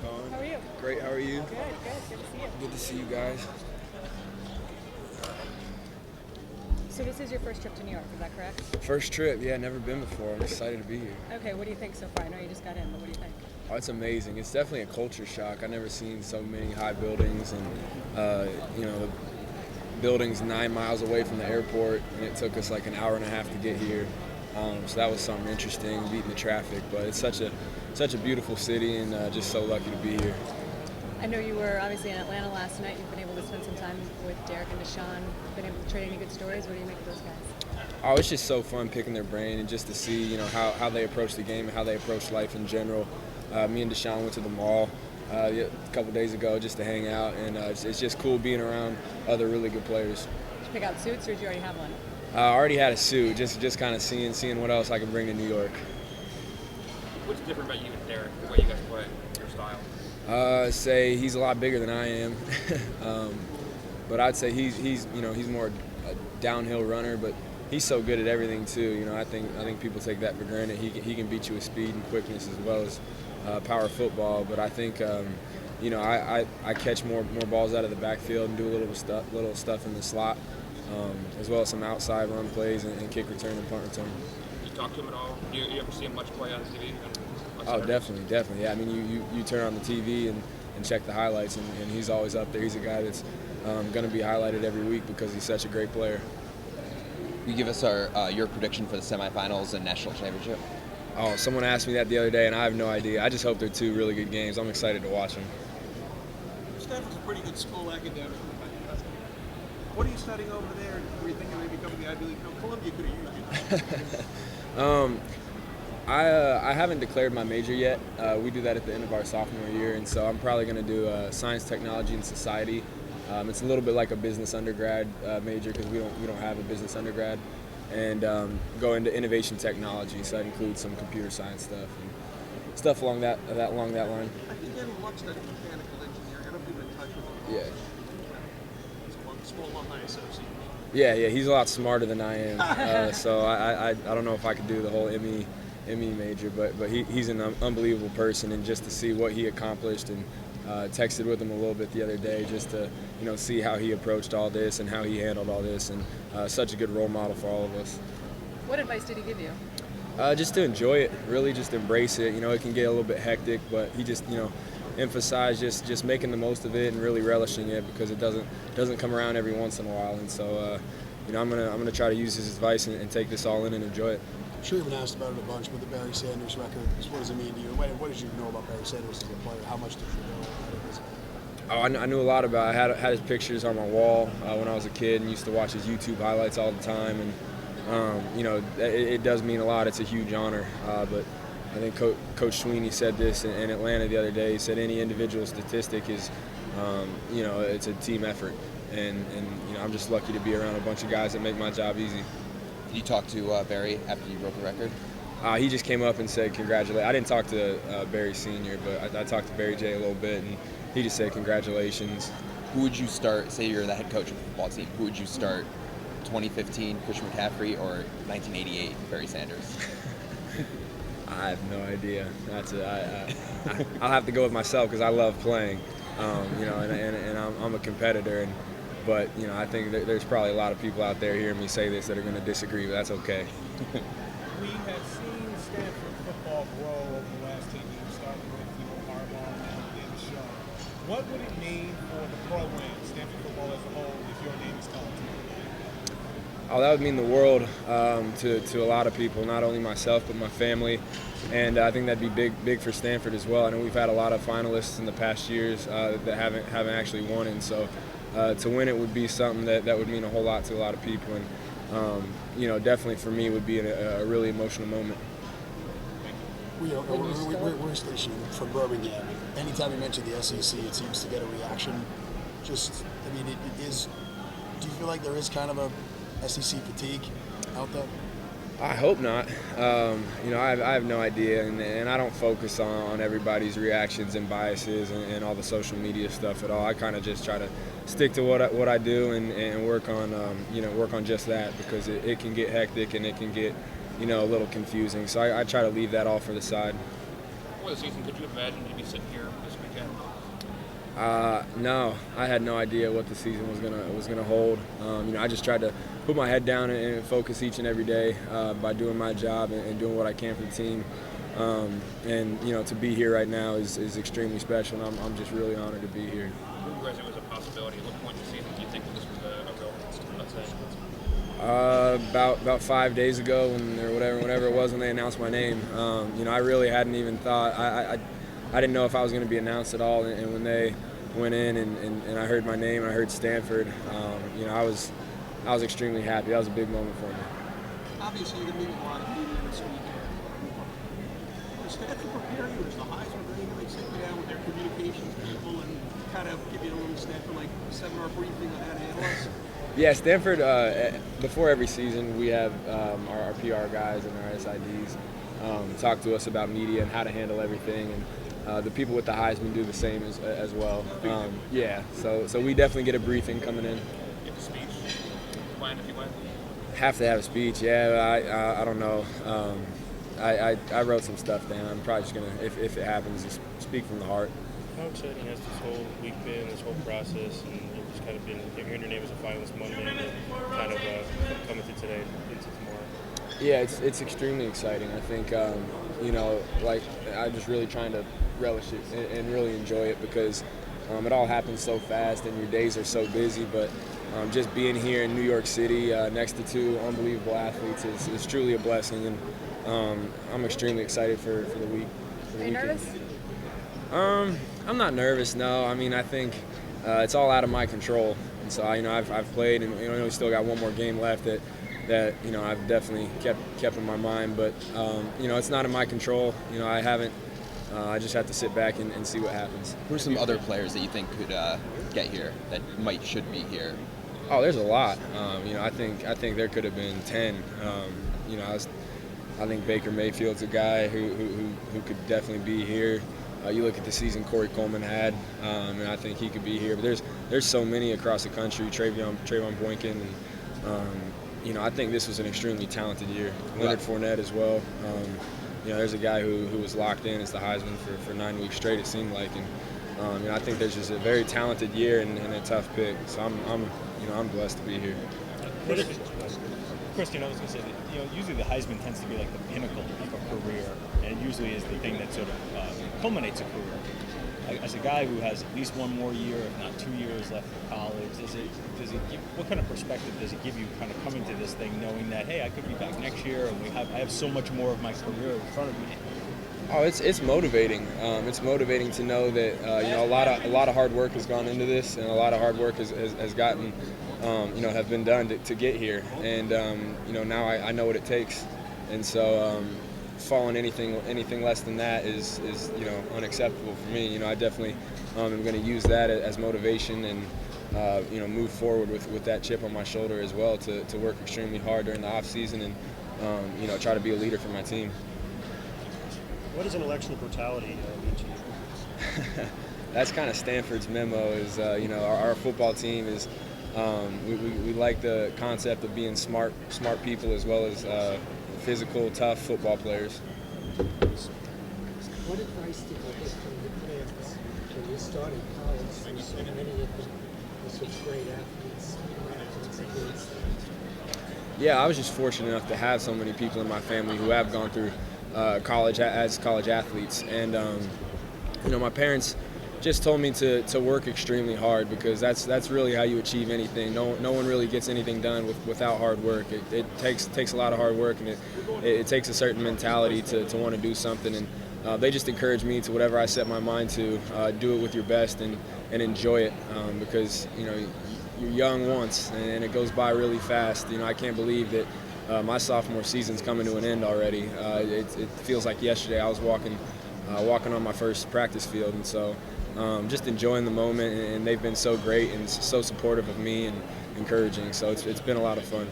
going? How are you? Great, how are you? Good, good. Good to see you. Good to see you guys. So this is your first trip to New York, is that correct? First trip, yeah, never been before. I'm excited to be here. Okay, what do you think so far? I know you just got in, but what do you think? Oh, it's amazing. It's definitely a culture shock. I've never seen so many high buildings and, the buildings 9 miles away from the airport, and it took us like an hour and a half to get here. So that was something interesting, beating the traffic. But it's such a beautiful city, and just so lucky to be here. I know you were obviously in Atlanta last night. You've been able to spend some time with Derek and Deshaun. Been able to trade any good stories. What do you make of those guys? Oh, it's just so fun picking their brain and just to see, how they approach the game and how they approach life in general. Me and Deshaun went to the mall a couple days ago just to hang out, and it's just cool being around other really good players. Did you pick out suits, or did you already have one? I already had a suit, just kind of seeing what else I can bring to New York. What's different about you and Derek, the way you guys play, your style? Say he's a lot bigger than I am, but I'd say he's more a downhill runner, but he's so good at everything too. I think people take that for granted. He can beat you with speed and quickness as well as power football. But I think I catch more balls out of the backfield and do a little stuff in the slot, as well as some outside run plays and kick return and punt return. You talk to him at all? Do you ever see him much play on TV? Oh, definitely. Yeah, I mean, you turn on the TV and check the highlights, and he's always up there. He's a guy that's going to be highlighted every week because he's such a great player. You give us your prediction for the semifinals and national championship? Oh, someone asked me that the other day, and I have no idea. I just hope they're two really good games. I'm excited to watch them. Stanford's a pretty good school academically. What are you studying over there? Were you thinking maybe coming to the Ivy League? No, Columbia could have used you. I haven't declared my major yet. We do that at the end of our sophomore year, and so I'm probably going to do science, technology, and society. It's a little bit like a business undergrad major because we don't have a business undergrad, and go into innovation technology. So that includes some computer science stuff and stuff along that line. I think Danny Luck studied mechanical engineering. I don't think we've been in touch with him. Yeah. He's a small alumni associate. Yeah, he's a lot smarter than I am. So I don't know if I could do the whole ME major, but he's an unbelievable person, and just to see what he accomplished, and texted with him a little bit the other day just to see how he approached all this and how he handled all this, and such a good role model for all of us. What advice did he give you? Just to enjoy it, really just embrace it. It can get a little bit hectic, but he just emphasized just making the most of it and really relishing it, because it doesn't come around every once in a while. And so I'm gonna try to use his advice and take this all in and enjoy it. I'm sure you've been asked about it a bunch with the Barry Sanders record. What does it mean to you? What did you know about Barry Sanders as a player? How much did you know? I knew a lot about it. I had his pictures on my wall when I was a kid, and used to watch his YouTube highlights all the time. And it does mean a lot. It's a huge honor. But I think Coach Sweeney said this in Atlanta the other day. He said any individual statistic is, it's a team effort. And I'm just lucky to be around a bunch of guys that make my job easy. Did you talk to Barry after you broke the record? He just came up and said congratulations. I didn't talk to Barry Sr., but I talked to Barry J a little bit, and he just said congratulations. Who would you start, say you're the head coach of the football team, who would you start, 2015 Christian McCaffrey or 1988 Barry Sanders? I have no idea. I'll have to go with myself because I love playing, and I'm a competitor, but I think there's probably a lot of people out there hearing me say this that are going to disagree, but that's okay. We have seen Stanford football grow over the last 10 years, starting with Harbaugh and then Deshaun. What would it mean for the program, Stanford football as a whole, if your name is called to? Oh, that would mean the world to a lot of people, not only myself but my family, and I think that'd be big for Stanford as well. I know we've had a lot of finalists in the past years that haven't actually won, and so to win it would be something that would mean a whole lot to a lot of people, and definitely for me would be a really emotional moment. We're a station from Birmingham. Anytime you mention the SEC, it seems to get a reaction. Do you feel like there is kind of a SEC fatigue out there? I hope not. I have no idea, and I don't focus on everybody's reactions and biases and all the social media stuff at all. I kind of just try to stick to what I do and work on just that, because it can get hectic and it can get a little confusing. So I try to leave that all for the side. before the season, could you imagine you'd be sitting here this weekend? No, I had no idea what the season was gonna hold. I just tried to put my head down and focus each and every day by doing my job and doing what I can for the team. To be here right now is extremely special, and I'm just really honored to be here. You realized it was a possibility. At what point in the season do you think this was a real thing? About 5 days ago, whenever it was when they announced my name. I really hadn't even thought. I didn't know if I was going to be announced at all, and when they went in and I heard my name, I heard Stanford. I was extremely happy. That was a big moment for me. Obviously, you're going to meet a lot of media this weekend. Does Stanford prepare you? Does the Heisman really sit you down with their communications people and kind of give you a little Stanford like seminar briefing on how to handle us? Yeah, Stanford, before every season, we have our PR guys and our SIDs talk to us about media and how to handle everything. And the people with the Heisman do the same as well. So we definitely get a briefing coming in. You have a speech planned if you win? Have to have a speech, yeah. I don't know. I wrote some stuff down. I'm probably just going to, if it happens, just speak from the heart. How exciting has this whole week been, this whole process, and you've just kind of been hearing your name as a finalist Monday and kind of coming to today into tomorrow? Yeah, it's extremely exciting. I think, I'm just really trying to relish it and really enjoy it because it all happens so fast and your days are so busy. But just being here in New York City next to two unbelievable athletes is truly a blessing. And I'm extremely excited for the week. Are you nervous? I'm not nervous, no. I mean, I think it's all out of my control. And so, I've played, and we still got one more game left that I've definitely kept in my mind. But it's not in my control. I haven't. I just have to sit back and see what happens. Who are some other players that you think could get here that should be here? Oh, there's a lot. I think there could have been 10. I think Baker Mayfield's a guy who could definitely be here. You look at the season Corey Coleman had, and I think he could be here. But there's so many across the country. Trayvon Boykin, and I think this was an extremely talented year. Leonard Fournette as well. There's a guy who was locked in as the Heisman for 9 weeks straight. It seemed like, and I think there's just a very talented year and a tough pick. So I'm blessed to be here. Christian, I was going to say that, usually the Heisman tends to be like the pinnacle of a career, and it usually is the thing that sort of culminates a career. As a guy who has at least one more year, if not 2 years left in college, what kind of perspective does it give you kind of coming to this thing, knowing that, hey, I could be back next year, and I have so much more of my career in front of me? Oh, it's motivating. It's motivating to know that a lot of hard work has gone into this, and a lot of hard work has gotten have been done to get here, and now I know what it takes, and so falling anything less than that is unacceptable for me. I definitely am going to use that as motivation and move forward with that chip on my shoulder as well to work extremely hard during the off season and try to be a leader for my team. What does intellectual brutality mean to you? That's kind of Stanford's memo. Is our football team is we like the concept of being smart people as well as physical, tough football players. What advice did you get from the players when you started college? There's so many of them were such great athletes. Yeah, I was just fortunate enough to have so many people in my family who have gone through college as college athletes, and my parents just told me to work extremely hard because that's really how you achieve anything. No one really gets anything done without hard work. It takes a lot of hard work, and it takes a certain mentality to want to do something. And they just encourage me to whatever I set my mind to, do it with your best and enjoy it because you're young once and it goes by really fast. I can't believe that my sophomore season's coming to an end already. It feels like yesterday I was walking on my first practice field, and so just enjoying the moment, and they've been so great and so supportive of me and encouraging. So it's been a lot of fun.